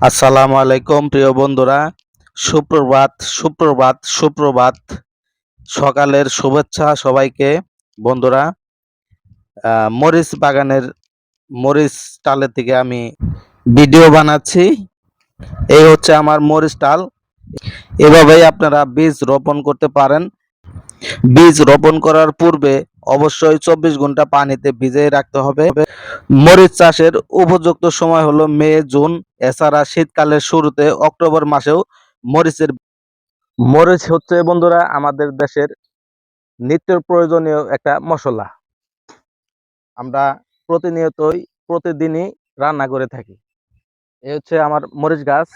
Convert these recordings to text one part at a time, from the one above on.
আসসালামু আলাইকুম প্রিয় বন্ধুরা। সুপ্রভাত সুপ্রভাত সুপ্রভাত। সকালের শুভেচ্ছা সবাইকে। বন্ধুরা, মরিচ বাগানের মরিচ টালের থেকে আমি ভিডিও বানাচ্ছি। এই হচ্ছে আমার মরিচ টাল। এভাবেই আপনারা বীজ রোপণ করতে পারেন। বীজ রোপণ করার পূর্বে অবশ্যই 24 ঘন্টা পানিতে ভিজিয়ে রাখতে হবে। মরিচ চাষের উপযুক্ত সময় হলো মে জুন। এছাড়া শীতকালের শুরুতে অক্টোবর মাসেও মরিচ হচ্ছে বন্ধুরা আমাদের দেশের নিত্য প্রয়োজনীয় একটা মশলা। আমরা প্রতিদিনই রান্না করে থাকি। এই হচ্ছে আমার মরিচ গাছ।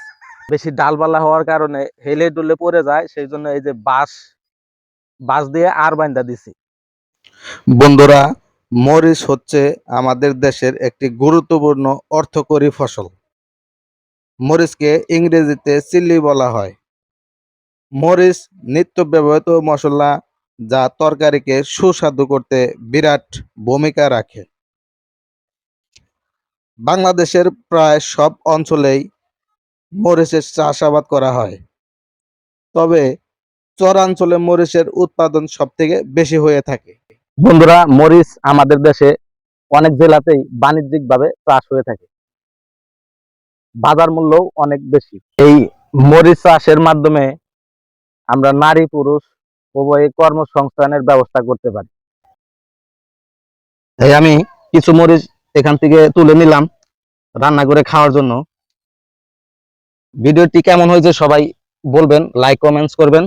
বেশি ডালপালা হওয়ার কারণে হেলে ডুলে পড়ে যায়, সেই জন্য এই যে বাঁশ দিয়ে আর বাইন্ধা দিছি। বন্ধুরা, মরিচ হচ্ছে আমাদের দেশের একটি গুরুত্বপূর্ণ অর্থকরী ফসল। মরিচকে ইংরেজিতে চিলি বলা হয়। মরিচ নিত্য ব্যবহৃত মশলা, যা তরকারিকে সুস্বাদু করতে বিরাট ভূমিকা রাখে। বাংলাদেশের প্রায় সব অঞ্চলেই মরিচের চাষাবাদ করা হয়, তবে চরাঞ্চলে মরিচের উৎপাদন সবথেকে বেশি হয়ে থাকে। বন্ধুরা, মরিচ আমাদের দেশে অনেক জেলাতেই বাণিজ্যিকভাবে চাষ হয়ে থাকে। বাজার মূল্যও অনেক বেশি। এই মরিচ চাষের মাধ্যমে আমরা নারী পুরুষ উভয়ে কর্মসংস্থানের ব্যবস্থা করতে পারি। তাই আমি কিছু মরিচ এখান থেকে তুলে নিলাম রান্না করে খাওয়ার জন্য। ভিডিওটি কেমন হয়েছে সবাই বলবেন, লাইক কমেন্টস করবেন,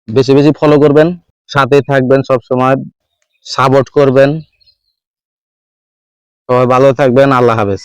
বেশি বেশি ফলো করবেন, সাথে থাকবেন, সব সময় সাপোর্ট করবেন। সবাই ভালো থাকবেন। আল্লাহ হাফেজ।